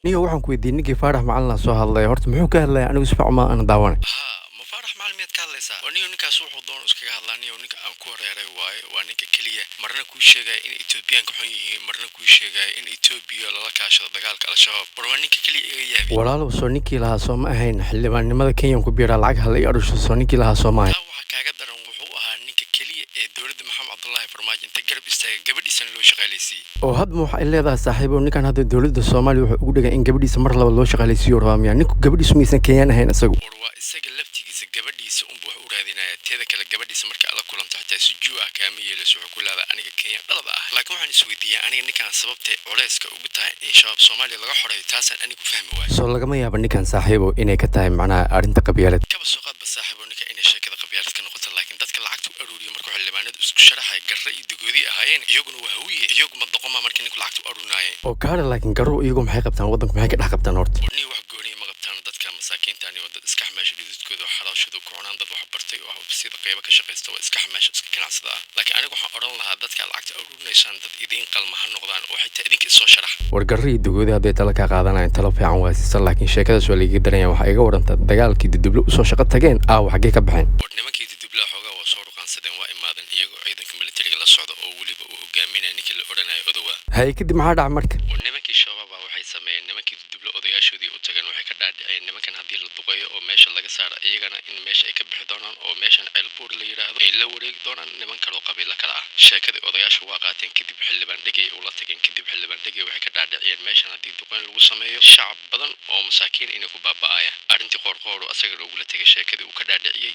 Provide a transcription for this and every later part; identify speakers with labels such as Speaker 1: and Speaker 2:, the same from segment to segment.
Speaker 1: niyo waxaan ku weydiiyey ninkii Faarax macalin soo hadlay horta muxuu ka hadlay anigu isfac ma aan daawanay
Speaker 2: ma Faarax macalin miyaad ka hadlaysaa oo niyo ninkaas wuxuu doon iskaga hadlaa niyo ninka aan ku horeeray waaye waa ninka kaliya marna ku sheegay in Ethiopia-anka xun yihiin marna ku sheegay in Ethiopia lala kaashado dagaalka al-shabaab waa ninka kaliya iga yaabay
Speaker 1: walaalow soo ninkii lahaa soo ma ahayn xildhibaannimada Kenya ku biiraa lacag hal iyo arusho soo ninkii lahaa soo ma ahayn
Speaker 2: waxa kaaga daran wuxuu ahaa ninka kaliya ee dowladda Maxamed Cabdullaahi Farmaajo inta garab istaagay gabadhiisana loo shaqaaleysiiyey
Speaker 1: oo hadda waxa ay leedahay saaxiibo ninkan hadda dowladda Soomaaliya wuxuu ugu dhigay in gabadhiisa mar laba loo shaqaaleysiiyo raamiya ninku gabadhiisu miisan Kenyan ahayn isagu
Speaker 2: waa isaga laftigiisa gabadhiisa wax u raadinaya teeda kale gabadhiisa marka la kulanto xitaa sujuu ah kaama yeelayso wuxuu ku leedahay aniga Kenya dhalada ah laakiin waxaan isweydiiyay aniga ninkan sababtay culeyska ugu tahay in shabaab Soomaaliya laga xoreeyo taasaan anigu fahmi waayo
Speaker 1: soo lagama yaabo ninkan saaxiibo inay ka tahay macnaha arrinta qabyaalad
Speaker 2: kaba soo qaad saaxiibo ninka inay sheekada qabyaalad ka noqoto laakiin dadka lacagta u aruuriyo marka xildhibaanadu isku sharaxay garre iyo dagoodi ahaayeen iyaguna waa hawiye iyaguma doqoma markii ninku lacagta u aruurinaayeen
Speaker 1: oo kaara laakiin garro iyagu maxay qabtaan waddanka maxay ka dhex qabtaan horta
Speaker 2: niyo wax gooni ma qabtaan dadka masaakiinta iyo dad iska xamaasho dhididkooda oo xalaashadu ku cunaan dad wax bartay oo sida qayb ka shaqeysta waa iska xamaasho iska ganacsada laakiin anigu waxaan oran lahaa dadka lacagta aruurinaysan dad idin qalma ha noqdaan oo xitaa idinka soo sharax
Speaker 1: war garre iyo dagoodi hadday tala ka qaadanayaan talo fiican waa siisan laakiin sheekadaas waa laga daranaya waxa iga waranta dagaalkii diblo u soo shaqo tageen xagee ka baxeen
Speaker 2: nimankii diblo xogaa waa soo ruqansadeen waa imaadeen iyagoo ciidanka militariga la socda oo waliba uu hogaaminaya ninkii la oranayo odawa
Speaker 1: hay kadib maxaa dhaca marka
Speaker 2: nimankii shabaab waxay sameeyeen nimankii diblo odayaashoodii u tageen waxay ka dhaadhiceen nimankan haddii la duqeeyo oo meesha laga saaro iyagana in meesha ay ka bixi doonaan oo meeshan ceelbuur la yiraahdo ay la wareegi doonaan niman kale oo qabiilo kale ah sheekadii odayaashu waa qaateen kadib xildhibaan dhigay ula tageen kadib xildhibaan dhigay waxay ka dhaadhiceen meeshan haddii duqeyn lagu sameeyo shacab badan oo masaakiin inay ku baaba'aya arrintii qoorqoor oo asaga lagula tegay sheekadii uu ka dhaadhiciyey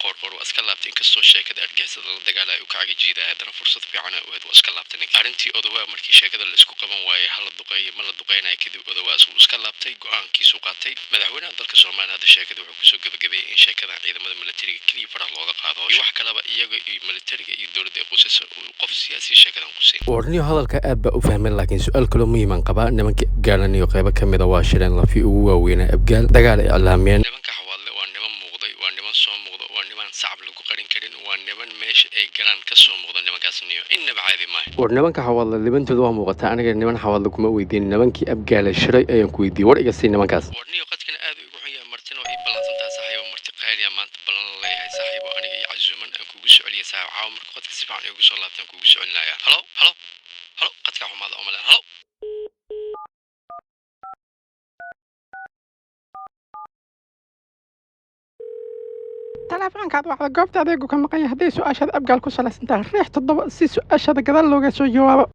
Speaker 2: qoorqoor waa iska laabtay inkastoo sheekada argixisada la dagaalayo uu ka cagajiiday haddana fursad fiican u ahayd waa iska laabtay ninka arrintii odawaa markii sheekada la isku qaban waayey hal la duqeeyo ma la duqeynayo kadib odawaa isuu iska laabtay go'aankiisu qaatay madaxweynaha dalka Soomaaliya hadda sheekada wuxuu kusoo gabagabeeyay in sheekada ciidamada militariga kaliya farax looga qaado wax kalaba iyaga iyo militariga iyo dowladda ay qusayso qof siyaasi sheekadan qusay
Speaker 1: warniyo hadalka aad baa u fahmay laakiin su'aal kale muhiim aan qabaa nimankii abgaalan iyo qaybo ka mid ah waa shireen lafi ugu waaweynaa abgaal dagaal ay iclaamiyeen
Speaker 2: nimanka xawaadle waa niman muuqday waa niman soo muuqda waa niman sacab lagu qarin karin waa niman meesha ay galaan ka soo muuqda nimankaas niyo innaba caadi maaha
Speaker 1: war nimanka xawaadle libantooda waa muuqataa aniga niman xawaadle kuma weydiin nimankii abgaala shiray ayaan ku weydiiyey war iga sii nimankaas
Speaker 2: warniyo qadkana aad ugu xun yahay martina oo ii ballansantahay saaxiibo marti qaaliya maanta ballan la leeyahay saaxiibo aniga iyo casuuman aan kugu socoliya saaxiib caawa marka qadka si fiican igu soo laabtaan kugu socolinayaa halo halo halo qadka xumaada oo maleen halo
Speaker 3: taleefankaad waxda goobta adeegu ka maqan yahay hadday su'aashaad abgaal ku salaysan tahay riix 7 si su'aashaada gadaal looga soo jawaabo